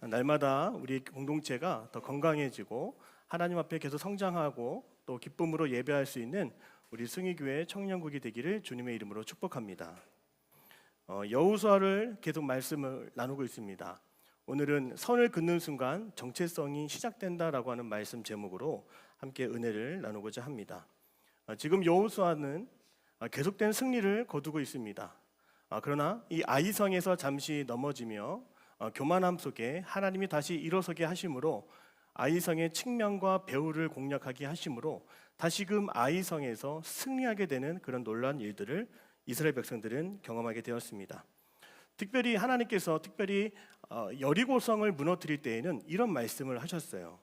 날마다 우리 공동체가 더 건강해지고 하나님 앞에 계속 성장하고 또 기쁨으로 예배할 수 있는 우리 승희교회 청년국이 되기를 주님의 이름으로 축복합니다. 여호수아를 계속 말씀을 나누고 있습니다. 오늘은 선을 긋는 순간 정체성이 시작된다라고 하는 말씀 제목으로 함께 은혜를 나누고자 합니다. 지금 여호수아는 계속된 승리를 거두고 있습니다. 그러나 이 아이성에서 잠시 넘어지며 교만함 속에 하나님이 다시 일어서게 하심으로 아이성의 측면과 배후를 공략하게 하심으로 다시금 아이성에서 승리하게 되는 그런 놀라운 일들을 이스라엘 백성들은 경험하게 되었습니다. 특별히 하나님께서 여리고성을 무너뜨릴 때에는 이런 말씀을 하셨어요.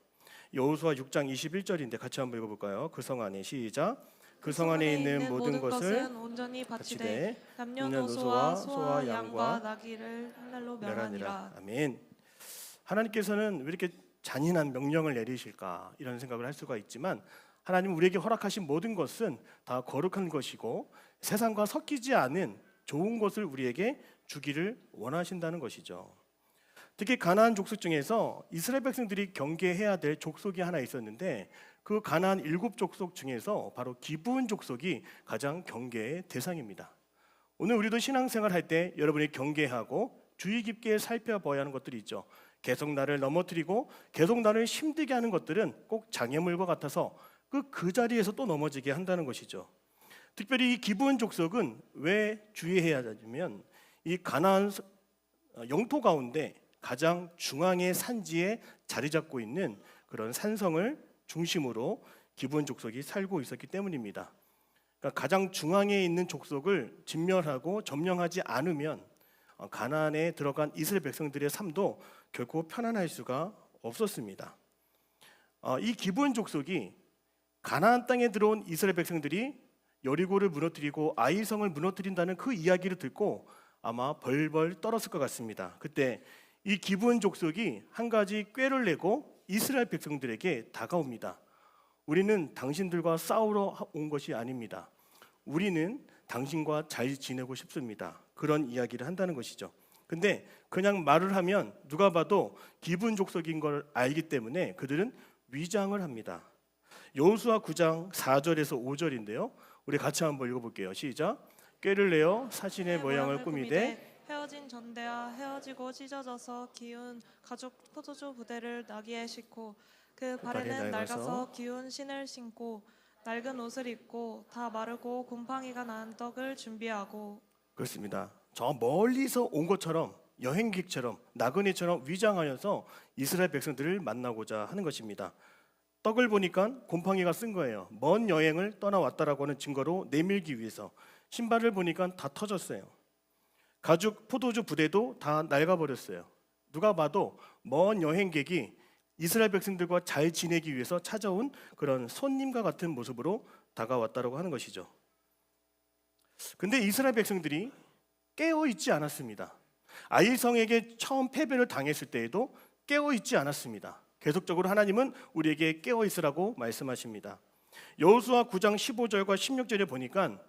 여호수아 6장 21절인데 같이 한번 읽어볼까요? 그 성 안에 시작. 그 성 안에 있는 모든 것을 온전히 바치되 남녀노소와 소와 양과 나귀를 하늘로 멸하니라. 아멘. 하나님께서는 왜 이렇게 잔인한 명령을 내리실까 이런 생각을 할 수가 있지만 하나님 우리에게 허락하신 모든 것은 다 거룩한 것이고 세상과 섞이지 않은 좋은 것을 우리에게 주기를 원하신다는 것이죠. 특히 가나안 족속 중에서 이스라엘 백성들이 경계해야 될 족속이 하나 있었는데 그 가나안 7족속 중에서 바로 기브온 족속이 가장 경계의 대상입니다. 오늘 우리도 신앙생활 할 때 여러분이 경계하고 주의 깊게 살펴봐야 하는 것들이 있죠. 계속 나를 넘어뜨리고 계속 나를 힘들게 하는 것들은 꼭 장애물과 같아서 그 자리에서 또 넘어지게 한다는 것이죠. 특별히 이 기브온 족속은 왜 주의해야 하냐면 이 가나안 영토 가운데 가장 중앙의 산지에 자리 잡고 있는 그런 산성을 중심으로 기브온 족속이 살고 있었기 때문입니다. 그러니까 가장 중앙에 있는 족속을 진멸하고 점령하지 않으면 가나안에 들어간 이스라엘 백성들의 삶도 결코 편안할 수가 없었습니다. 이 기브온 족속이 가나안 땅에 들어온 이스라엘 백성들이 여리고를 무너뜨리고 아이성을 무너뜨린다는 그 이야기를 듣고 아마 벌벌 떨었을 것 같습니다. 그때 이 기브온 족속이 한 가지 꾀를 내고 이스라엘 백성들에게 다가옵니다. 우리는 당신들과 싸우러 온 것이 아닙니다. 우리는 당신과 잘 지내고 싶습니다. 그런 이야기를 한다는 것이죠. 근데 그냥 말을 하면 누가 봐도 기브온 족속인 걸 알기 때문에 그들은 위장을 합니다. 여호수아 9장 4절에서 5절인데요. 우리 같이 한번 읽어볼게요. 시작. 꾀를 내어 사신의 모양을 꾸미되 헤어진 전대와 헤어지고 찢어져서 기운 가죽 포도주 부대를 나귀에 싣고 그 발에는 낡아서 기운 신을 신고 낡은 옷을 입고 다 마르고 곰팡이가 난 떡을 준비하고. 그렇습니다. 저 멀리서 온 것처럼 여행객처럼 나그네처럼 위장하여서 이스라엘 백성들을 만나고자 하는 것입니다. 떡을 보니까 곰팡이가 쓴 거예요. 먼 여행을 떠나왔다라고 하는 증거로 내밀기 위해서. 신발을 보니까 다 터졌어요. 가죽 포도주 부대도 다 낡아버렸어요. 누가 봐도 먼 여행객이 이스라엘 백성들과 잘 지내기 위해서 찾아온 그런 손님과 같은 모습으로 다가왔다고 하는 것이죠. 근데 이스라엘 백성들이 깨어있지 않았습니다. 아이성에게 처음 패배를 당했을 때에도 깨어있지 않았습니다. 계속적으로 하나님은 우리에게 깨어있으라고 말씀하십니다. 여호수아 9장 15절과 16절에 보니까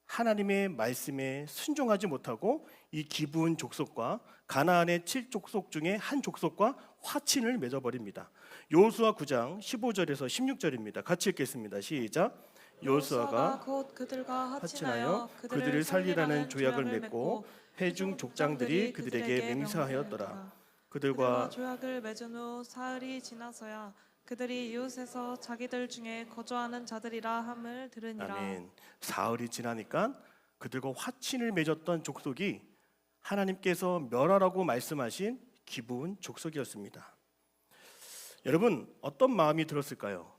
하나님의 말씀에 순종하지 못하고 이 기브온 족속과 가나안의 7족속 중에 한 족속과 화친을 맺어버립니다. 여호수아 9장 15절에서 16절입니다. 같이 읽겠습니다. 시작. 여호수아가 곧 그들과 화친하여 그들을 살리라는 조약을 맺고 회중 족장들이 그들에게 맹세하였더라. 그들과 조약을 맺은 후 사흘이 지나서야 그들이 이웃에서 자기들 중에 거주하는 자들이라 함을 들으니라. 아멘. 사흘이 지나니까 그들과 화친을 맺었던 족속이 하나님께서 멸하라고 말씀하신 기브온 족속이었습니다. 여러분 어떤 마음이 들었을까요?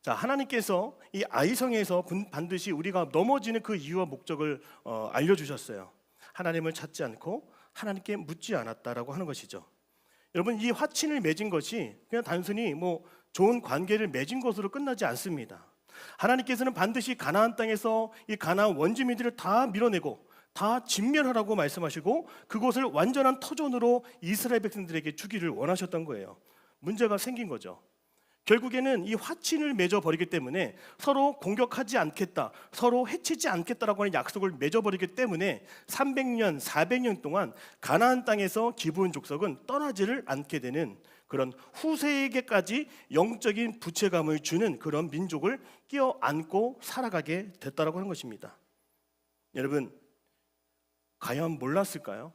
자, 하나님께서 이 아이성에서 반드시 우리가 넘어지는 그 이유와 목적을 알려주셨어요. 하나님을 찾지 않고 하나님께 묻지 않았다라고 하는 것이죠. 여러분 이 화친을 맺은 것이 그냥 단순히 좋은 관계를 맺은 것으로 끝나지 않습니다. 하나님께서는 반드시 가나안 땅에서 이 가나안 원주민들을 다 밀어내고 다 진멸하라고 말씀하시고 그곳을 완전한 터전으로 이스라엘 백성들에게 주기를 원하셨던 거예요. 문제가 생긴 거죠. 결국에는 이 화친을 맺어버리기 때문에 서로 공격하지 않겠다, 서로 해치지 않겠다라고 하는 약속을 맺어버리기 때문에 300년, 400년 동안 가나안 땅에서 기브온 족속은 떠나지를 않게 되는 그런 후세에게까지 영적인 부채감을 주는 그런 민족을 끼어안고 살아가게 됐다라고 하는 것입니다. 여러분, 과연 몰랐을까요?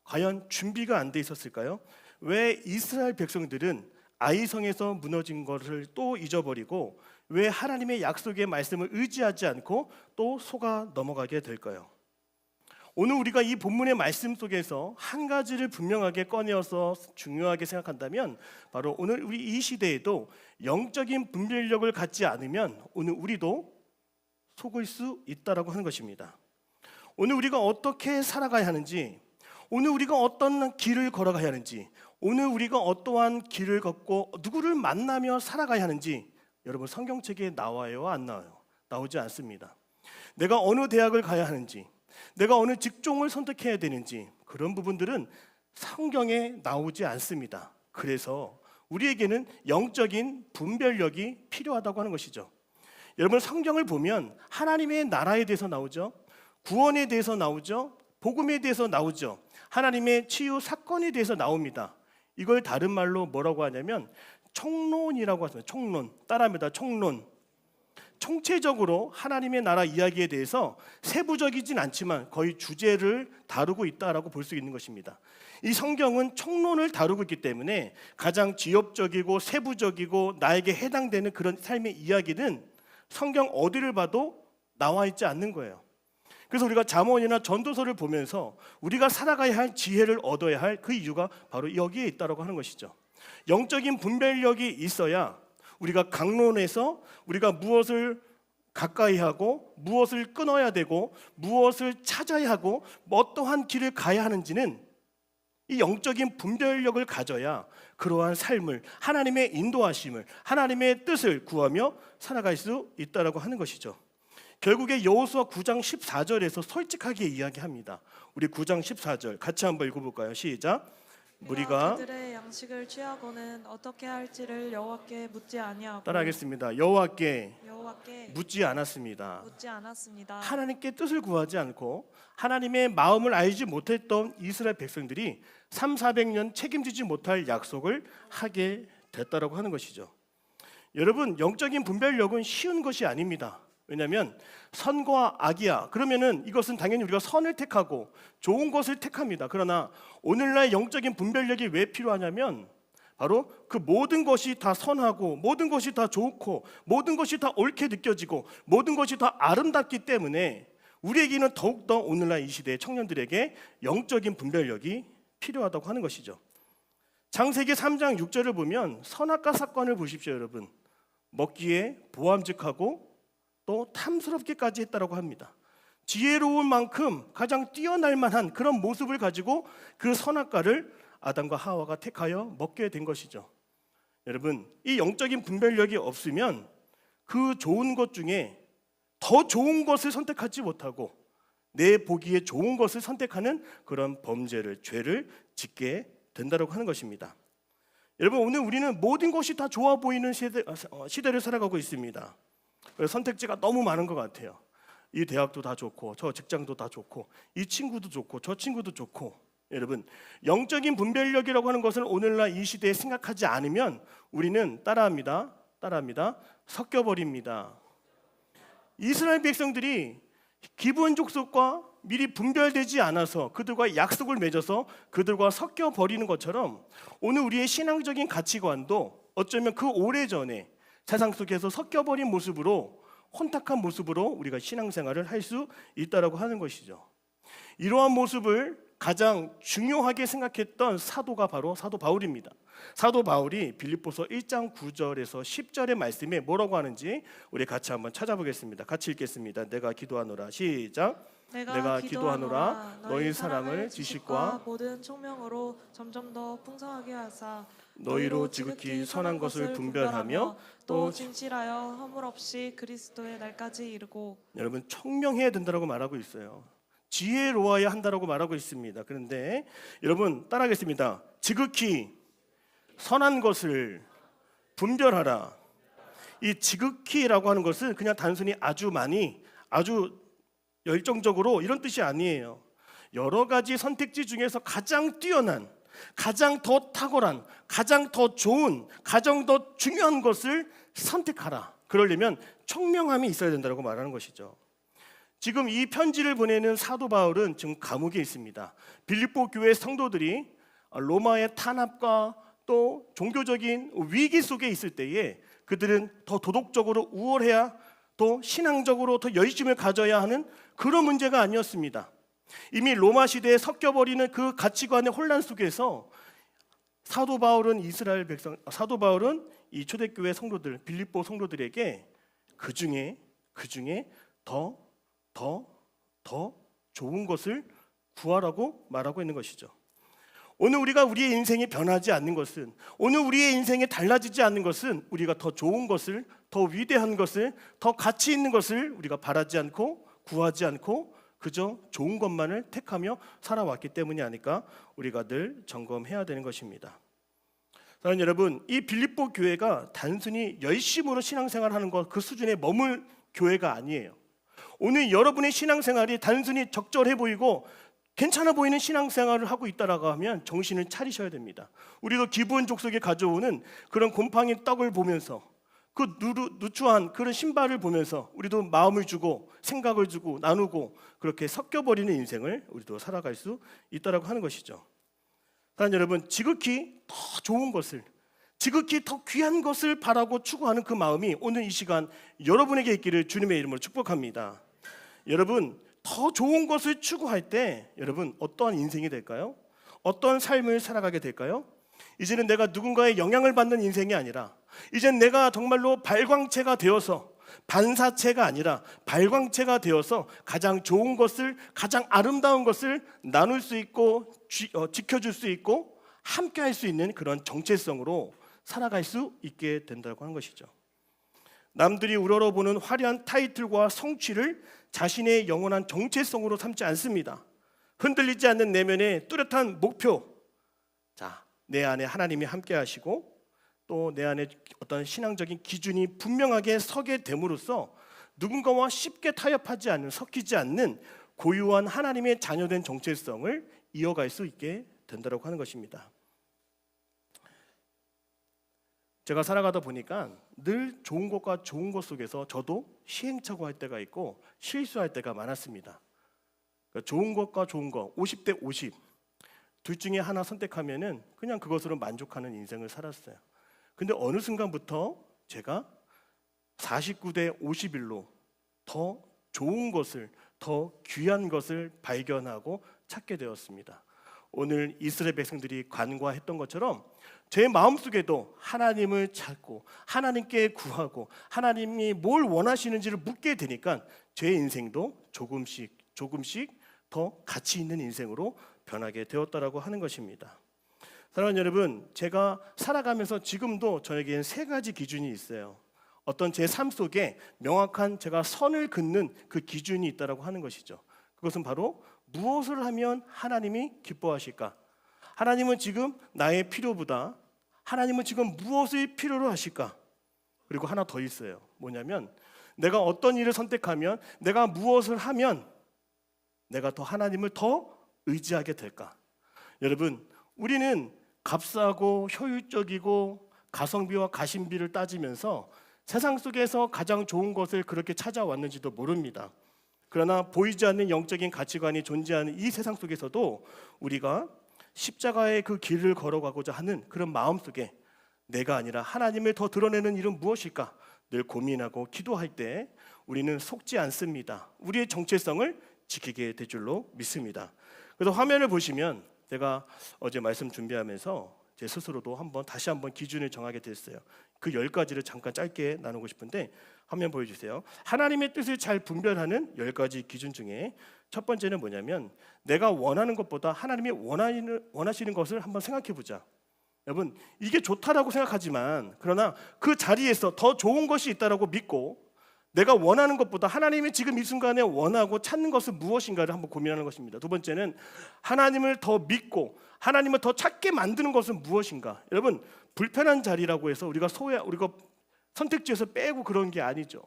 과연 준비가 안 돼 있었을까요? 왜 이스라엘 백성들은 아이성에서 무너진 것을 또 잊어버리고 왜 하나님의 약속의 말씀을 의지하지 않고 또 속아 넘어가게 될까요? 오늘 우리가 이 본문의 말씀 속에서 한 가지를 분명하게 꺼내어서 중요하게 생각한다면 바로 오늘 우리 이 시대에도 영적인 분별력을 갖지 않으면 오늘 우리도 속을 수 있다라고 하는 것입니다. 오늘 우리가 어떻게 살아가야 하는지, 오늘 우리가 어떤 길을 걸어가야 하는지, 오늘 우리가 어떠한 길을 걷고 누구를 만나며 살아가야 하는지 여러분 성경책에 나와요, 안 나와요? 나오지 않습니다. 내가 어느 대학을 가야 하는지, 내가 어느 직종을 선택해야 되는지 그런 부분들은 성경에 나오지 않습니다. 그래서 우리에게는 영적인 분별력이 필요하다고 하는 것이죠. 여러분 성경을 보면 하나님의 나라에 대해서 나오죠. 구원에 대해서 나오죠. 복음에 대해서 나오죠. 하나님의 치유 사건에 대해서 나옵니다. 이걸 다른 말로 뭐라고 하냐면 총론이라고 하습니다. 총론. 따라합니다. 총론. 총체적으로 하나님의 나라 이야기에 대해서 세부적이진 않지만 거의 주제를 다루고 있다라고 볼 수 있는 것입니다. 이 성경은 총론을 다루고 있기 때문에 가장 지엽적이고 세부적이고 나에게 해당되는 그런 삶의 이야기는 성경 어디를 봐도 나와 있지 않는 거예요. 그래서 우리가 잠언이나 전도서를 보면서 우리가 살아가야 할 지혜를 얻어야 할 그 이유가 바로 여기에 있다고 하는 것이죠. 영적인 분별력이 있어야 우리가 강론에서 우리가 무엇을 가까이 하고 무엇을 끊어야 되고 무엇을 찾아야 하고 어떠한 길을 가야 하는지는 이 영적인 분별력을 가져야 그러한 삶을, 하나님의 인도하심을, 하나님의 뜻을 구하며 살아갈 수 있다고 하는 것이죠. 결국에 여호수아 9장 14절에서 솔직하게 이야기합니다. 우리 9장 14절 같이 한번 읽어볼까요? 시작. 우리가 그들의 양식을 취하고는 어떻게 할지를 여호와께 묻지 아니하고 따라하겠습니다. 여호와께 여호와께 묻지 않았습니다. 묻지 않았습니다. 하나님께 뜻을 구하지 않고 하나님의 마음을 알지 못했던 이스라엘 백성들이 300~400년 책임지지 못할 약속을 하게 됐다라고 하는 것이죠. 여러분 영적인 분별력은 쉬운 것이 아닙니다. 왜냐하면 선과 악이야. 그러면은 이것은 당연히 우리가 선을 택하고 좋은 것을 택합니다. 그러나 오늘날 영적인 분별력이 왜 필요하냐면 바로 그 모든 것이 다 선하고 모든 것이 다 좋고 모든 것이 다 옳게 느껴지고 모든 것이 다 아름답기 때문에 우리에게는 더욱더 오늘날 이 시대의 청년들에게 영적인 분별력이 필요하다고 하는 것이죠. 창세기 3장 6절을 보면 선악과 사건을 보십시오, 여러분. 먹기에 보암직하고 또 탐스럽게까지 했다라고 합니다. 지혜로운 만큼 가장 뛰어날 만한 그런 모습을 가지고 그 선악과를 아담과 하와가 택하여 먹게 된 것이죠. 여러분, 이 영적인 분별력이 없으면 그 좋은 것 중에 더 좋은 것을 선택하지 못하고 내 보기에 좋은 것을 선택하는 그런 범죄를, 죄를 짓게 된다고 하는 것입니다. 여러분, 오늘 우리는 모든 것이 다 좋아 보이는 시대를 살아가고 있습니다. 선택지가 너무 많은 것 같아요. 이 대학도 다 좋고 저 직장도 다 좋고 이 친구도 좋고 저 친구도 좋고. 여러분 영적인 분별력이라고 하는 것을 오늘날 이 시대에 생각하지 않으면 우리는 따라합니다. 섞여버립니다. 이스라엘 백성들이 기브온 족속과 미리 분별되지 않아서 그들과 약속을 맺어서 그들과 섞여버리는 것처럼 오늘 우리의 신앙적인 가치관도 어쩌면 그 오래전에 세상 속에서 섞여버린 모습으로 혼탁한 모습으로 우리가 신앙생활을 할 수 있다고 하는 것이죠. 이러한 모습을 가장 중요하게 생각했던 사도가 바로 사도 바울입니다. 사도 바울이 빌립보서 1장 9절에서 10절의 말씀에 뭐라고 하는지 우리 같이 한번 찾아보겠습니다. 같이 읽겠습니다. 내가 기도하노라. 시작. 내가 기도하노라 너희 사랑을 지식과 모든 총명으로 점점 더 풍성하게 하사 너희로 지극히 선한 것을 분별하며 또 진실하여 허물 없이 그리스도의 날까지 이르고. 여러분 총명해야 된다고 말하고 있어요. 지혜로워야 한다고 말하고 있습니다. 그런데 여러분 따라하겠습니다. 지극히 선한 것을 분별하라. 이 지극히라고 하는 것은 그냥 단순히 아주 많이, 아주 열정적으로 이런 뜻이 아니에요. 여러 가지 선택지 중에서 가장 뛰어난, 가장 더 탁월한, 가장 더 좋은, 가장 더 중요한 것을 선택하라. 그러려면 청명함이 있어야 된다고 말하는 것이죠. 지금 이 편지를 보내는 사도 바울은 지금 감옥에 있습니다. 빌립보 교회 성도들이 로마의 탄압과 또 종교적인 위기 속에 있을 때에 그들은 더 도덕적으로 우월해야, 또 신앙적으로 더 열심을 가져야 하는 그런 문제가 아니었습니다. 이미 로마 시대에 섞여버리는 그 가치관의 혼란 속에서 사도 바울은 이 초대교회 성도들, 빌립보 성도들에게 그 중에 더 좋은 것을 구하라고 말하고 있는 것이죠. 오늘 우리가 우리의 인생이 변하지 않는 것은, 오늘 우리의 인생이 달라지지 않는 것은 우리가 더 좋은 것을, 더 위대한 것을, 더 가치 있는 것을 우리가 바라지 않고 구하지 않고 그저 좋은 것만을 택하며 살아왔기 때문이 아닐까 우리가 늘 점검해야 되는 것입니다. 사랑하는 여러분, 이 빌립보 교회가 단순히 열심으로 신앙생활하는 것 그 수준에 머물 교회가 아니에요. 오늘 여러분의 신앙생활이 단순히 적절해 보이고 괜찮아 보이는 신앙생활을 하고 있다라고 하면 정신을 차리셔야 됩니다. 우리도 기부원 족속에 가져오는 그런 곰팡이 떡을 보면서, 그 누추한 그런 신발을 보면서 우리도 마음을 주고 생각을 주고 나누고 그렇게 섞여버리는 인생을 우리도 살아갈 수 있다라고 하는 것이죠. 사랑하는 여러분, 지극히 더 좋은 것을, 지극히 더 귀한 것을 바라고 추구하는 그 마음이 오늘 이 시간 여러분에게 있기를 주님의 이름으로 축복합니다. 여러분, 더 좋은 것을 추구할 때 여러분 어떠한 인생이 될까요? 어떤 삶을 살아가게 될까요? 이제는 내가 누군가의 영향을 받는 인생이 아니라, 이제는 내가 정말로 발광체가 되어서, 반사체가 아니라 발광체가 되어서 가장 좋은 것을, 가장 아름다운 것을 나눌 수 있고 지켜줄 수 있고 함께 할 수 있는 그런 정체성으로 살아갈 수 있게 된다고 하는 것이죠. 남들이 우러러보는 화려한 타이틀과 성취를 자신의 영원한 정체성으로 삼지 않습니다. 흔들리지 않는 내면의 뚜렷한 목표, 내 안에 하나님이 함께 하시고 또 내 안에 어떤 신앙적인 기준이 분명하게 서게 됨으로써 누군가와 쉽게 타협하지 않는, 섞이지 않는 고유한 하나님의 자녀된 정체성을 이어갈 수 있게 된다고 하는 것입니다. 제가 살아가다 보니까 늘 좋은 것과 좋은 것 속에서 저도 시행착오할 때가 있고 실수할 때가 많았습니다. 그러니까 좋은 것과 좋은 것 50대 50 둘 중에 하나 선택하면은 그냥 그것으로 만족하는 인생을 살았어요. 근데 어느 순간부터 제가 49대 51로 더 좋은 것을, 더 귀한 것을 발견하고 찾게 되었습니다. 오늘 이스라엘 백성들이 간과했던 것처럼 제 마음속에도 하나님을 찾고 하나님께 구하고 하나님이 뭘 원하시는지를 묻게 되니까 제 인생도 조금씩 더 가치 있는 인생으로 변하게 되었다라고 하는 것입니다. 사랑하는 여러분, 제가 살아가면서 지금도 저에게는 세 가지 기준이 있어요. 어떤 제 삶 속에 명확한 제가 선을 긋는 그 기준이 있다라고 하는 것이죠. 그것은 바로 무엇을 하면 하나님이 기뻐하실까? 하나님은 지금 나의 필요보다 하나님은 지금 무엇을 필요로 하실까? 그리고 하나 더 있어요. 뭐냐면 내가 어떤 일을 선택하면, 내가 무엇을 하면 내가 더 하나님을 더 의지하게 될까? 여러분, 우리는 값싸고 효율적이고 가성비와 가심비를 따지면서 세상 속에서 가장 좋은 것을 그렇게 찾아왔는지도 모릅니다. 그러나 보이지 않는 영적인 가치관이 존재하는 이 세상 속에서도 우리가 십자가의 그 길을 걸어가고자 하는 그런 마음 속에 내가 아니라 하나님을 더 드러내는 일은 무엇일까? 늘 고민하고 기도할 때 우리는 속지 않습니다. 우리의 정체성을 지키게 될 줄로 믿습니다. 그래서 화면을 보시면 제가 어제 말씀 준비하면서 제 스스로도 다시 한번 기준을 정하게 됐어요. 그 10가지를 잠깐 짧게 나누고 싶은데 화면 보여주세요. 하나님의 뜻을 잘 분별하는 10가지 기준 중에 첫 번째는 뭐냐면 내가 원하는 것보다 하나님이 원하시는 것을 한번 생각해 보자. 여러분, 이게 좋다라고 생각하지만 그러나 그 자리에서 더 좋은 것이 있다라고 믿고 내가 원하는 것보다 하나님이 지금 이 순간에 원하고 찾는 것은 무엇인가를 한번 고민하는 것입니다. 두 번째는 하나님을 더 믿고 하나님을 더 찾게 만드는 것은 무엇인가? 여러분, 불편한 자리라고 해서 우리가 선택지에서 빼고 그런 게 아니죠.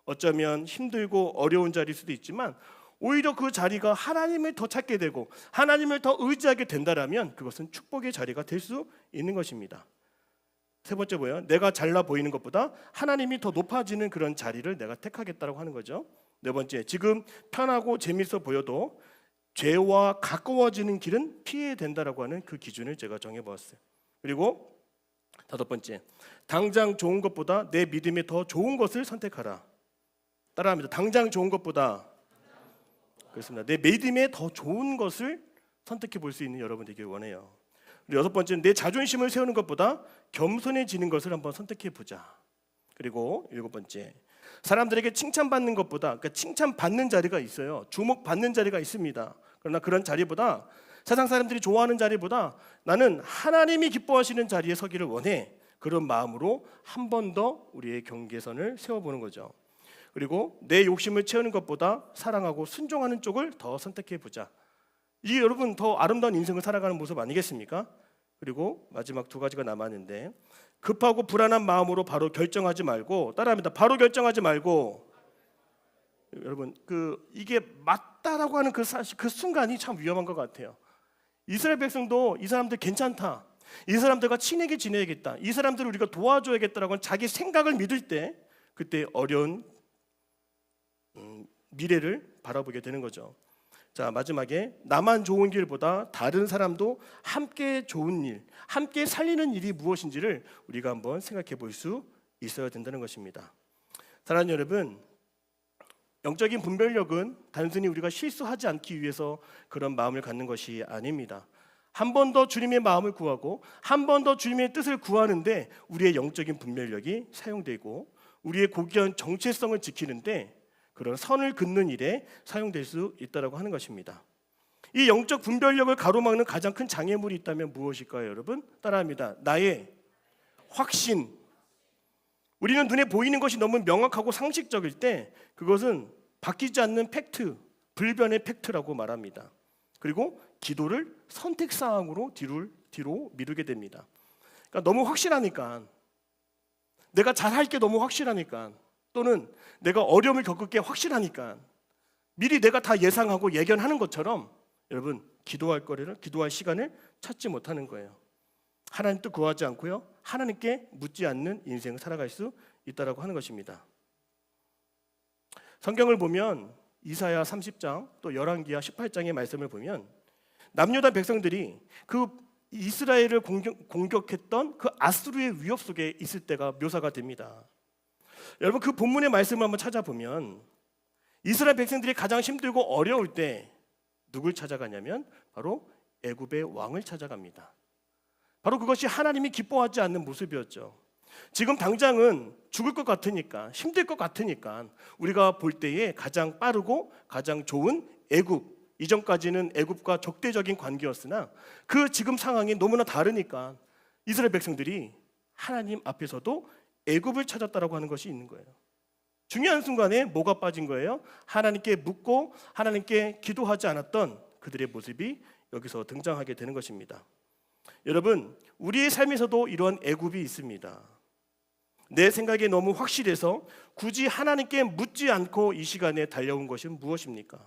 어쩌면 힘들고 어려운 자리일 수도 있지만 오히려 그 자리가 하나님을 더 찾게 되고 하나님을 더 의지하게 된다라면 그것은 축복의 자리가 될 수 있는 것입니다. 세 번째 뭐예요? 내가 잘나 보이는 것보다 하나님이 더 높아지는 그런 자리를 내가 택하겠다라고 하는 거죠. 네 번째, 지금 편하고 재밌어 보여도 죄와 가까워지는 길은 피해야 된다라고 하는 그 기준을 제가 정해보았어요. 그리고 다섯 번째, 당장 좋은 것보다 내 믿음에 더 좋은 것을 선택하라. 따라합니다. 당장 좋은 것보다, 그렇습니다. 내 믿음에 더 좋은 것을 선택해 볼 수 있는 여러분 되길 원해요. 그리고 여섯 번째는 내 자존심을 세우는 것보다 겸손해지는 것을 한번 선택해 보자. 그리고 일곱 번째, 사람들에게 칭찬받는 것보다, 그러니까 칭찬받는 자리가 있어요. 주목받는 자리가 있습니다. 그러나 그런 자리보다, 세상 사람들이 좋아하는 자리보다 나는 하나님이 기뻐하시는 자리에 서기를 원해. 그런 마음으로 한 번 더 우리의 경계선을 세워보는 거죠. 그리고 내 욕심을 채우는 것보다 사랑하고 순종하는 쪽을 더 선택해 보자. 이게 여러분 더 아름다운 인생을 살아가는 모습 아니겠습니까? 그리고 마지막 두 가지가 남았는데, 급하고 불안한 마음으로 바로 결정하지 말고, 따라합니다. 바로 결정하지 말고, 여러분 이게 맞다라고 하는 그 순간이 참 위험한 것 같아요. 이스라엘 백성도 이 사람들 괜찮다, 이 사람들과 친하게 지내야겠다, 이 사람들을 우리가 도와줘야겠다라고 하는 자기 생각을 믿을 때 그때 어려운 미래를 바라보게 되는 거죠. 자, 마지막에 나만 좋은 길보다 다른 사람도 함께 좋은 일, 함께 살리는 일이 무엇인지를 우리가 한번 생각해 볼 수 있어야 된다는 것입니다. 사랑하는 여러분, 영적인 분별력은 단순히 우리가 실수하지 않기 위해서 그런 마음을 갖는 것이 아닙니다. 한 번 더 주님의 마음을 구하고 한 번 더 주님의 뜻을 구하는데 우리의 영적인 분별력이 사용되고 우리의 고귀한 정체성을 지키는데 그런 선을 긋는 일에 사용될 수 있다고 하는 것입니다. 이 영적 분별력을 가로막는 가장 큰 장애물이 있다면 무엇일까요, 여러분? 따라합니다. 나의 확신. 우리는 눈에 보이는 것이 너무 명확하고 상식적일 때 그것은 바뀌지 않는 팩트, 불변의 팩트라고 말합니다. 그리고 기도를 선택사항으로 뒤로 미루게 됩니다. 그러니까 너무 확실하니까, 내가 잘할 게 너무 확실하니까, 또는 내가 어려움을 겪을 게 확실하니까 미리 내가 다 예상하고 예견하는 것처럼 여러분 기도할 시간을 찾지 못하는 거예요. 하나님 뜻 구하지 않고요, 하나님께 묻지 않는 인생을 살아갈 수 있다라고 하는 것입니다. 성경을 보면 이사야 30장 또 열왕기하 18장의 말씀을 보면 남유다 백성들이 그 이스라엘을 공격했던 그 아수르의 위협 속에 있을 때가 묘사가 됩니다. 여러분 그 본문의 말씀을 한번 찾아보면 이스라엘 백성들이 가장 힘들고 어려울 때 누굴 찾아가냐면 바로 애굽의 왕을 찾아갑니다. 바로 그것이 하나님이 기뻐하지 않는 모습이었죠. 지금 당장은 죽을 것 같으니까, 힘들 것 같으니까 우리가 볼 때에 가장 빠르고 가장 좋은 애굽, 이전까지는 애굽과 적대적인 관계였으나 그 지금 상황이 너무나 다르니까 이스라엘 백성들이 하나님 앞에서도 애굽을 찾았다라고 하는 것이 있는 거예요. 중요한 순간에 뭐가 빠진 거예요? 하나님께 묻고 하나님께 기도하지 않았던 그들의 모습이 여기서 등장하게 되는 것입니다. 여러분, 우리의 삶에서도 이러한 애굽이 있습니다. 내 생각에 너무 확실해서 굳이 하나님께 묻지 않고 이 시간에 달려온 것은 무엇입니까?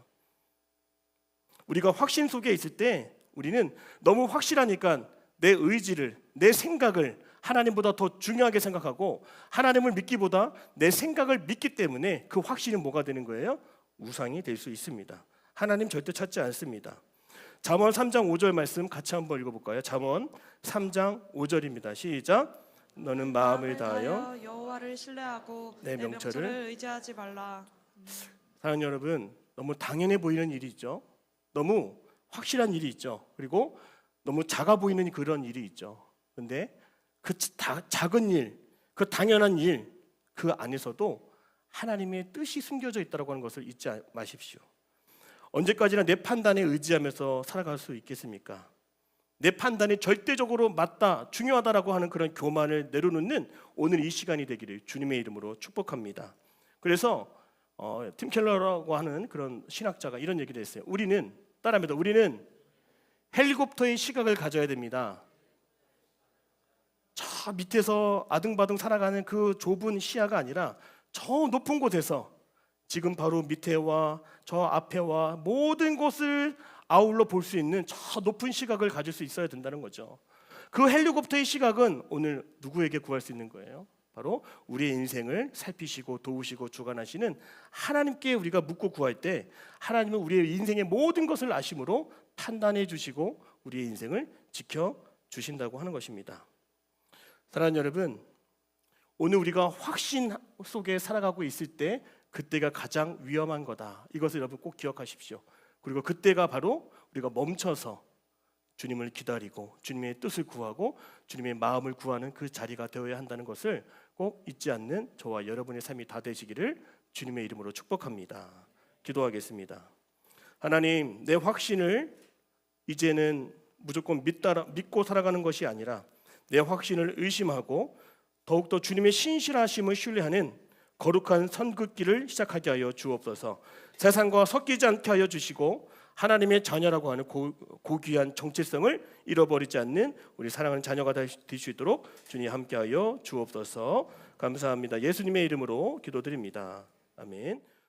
우리가 확신 속에 있을 때 우리는 너무 확실하니까 내 의지를, 내 생각을 하나님보다 더 중요하게 생각하고 하나님을 믿기보다 내 생각을 믿기 때문에 그 확신이 뭐가 되는 거예요? 우상이 될 수 있습니다. 하나님 절대 찾지 않습니다. 잠언 3장 5절 말씀 같이 한번 읽어볼까요? 잠언 3장 5절입니다. 시작. 너는 마음을 다하여 여호와를 신뢰하고 내 명철을 의지하지 말라. 사랑하는 여러분, 너무 당연해 보이는 일이 있죠. 너무 확실한 일이 있죠. 그리고 너무 작아 보이는 그런 일이 있죠. 그런데 그 작은 일, 그 당연한 일, 그 안에서도 하나님의 뜻이 숨겨져 있다고 하는 것을 잊지 마십시오. 언제까지나 내 판단에 의지하면서 살아갈 수 있겠습니까? 내 판단이 절대적으로 맞다, 중요하다라고 하는 그런 교만을 내려놓는 오늘 이 시간이 되기를 주님의 이름으로 축복합니다. 그래서 팀 켈러라고 하는 그런 신학자가 이런 얘기를 했어요. 우리는 따라합니다. 우리는 헬리콥터의 시각을 가져야 됩니다. 저 밑에서 아등바등 살아가는 그 좁은 시야가 아니라 저 높은 곳에서 지금 바로 밑에와 저 앞에와 모든 곳을 아울러 볼 수 있는 저 높은 시각을 가질 수 있어야 된다는 거죠. 그 헬리콥터의 시각은 오늘 누구에게 구할 수 있는 거예요? 바로 우리의 인생을 살피시고 도우시고 주관하시는 하나님께 우리가 묻고 구할 때 하나님은 우리의 인생의 모든 것을 아심으로 판단해 주시고 우리의 인생을 지켜 주신다고 하는 것입니다. 사랑하는 여러분, 오늘 우리가 확신 속에 살아가고 있을 때 그때가 가장 위험한 거다. 이것을 여러분 꼭 기억하십시오. 그리고 그때가 바로 우리가 멈춰서 주님을 기다리고 주님의 뜻을 구하고 주님의 마음을 구하는 그 자리가 되어야 한다는 것을 꼭 잊지 않는 저와 여러분의 삶이 다 되시기를 주님의 이름으로 축복합니다. 기도하겠습니다. 하나님, 내 확신을 이제는 무조건 믿고 살아가는 것이 아니라 내 확신을 의심하고 더욱더 주님의 신실하심을 신뢰하는 거룩한 선긋기를 시작하게 하여 주옵소서. 세상과 섞이지 않게 하여 주시고 하나님의 자녀라고 하는 고귀한 정체성을 잃어버리지 않는 우리 사랑하는 자녀가 될 수 있도록 주님 함께하여 주옵소서. 감사합니다. 예수님의 이름으로 기도드립니다. 아멘.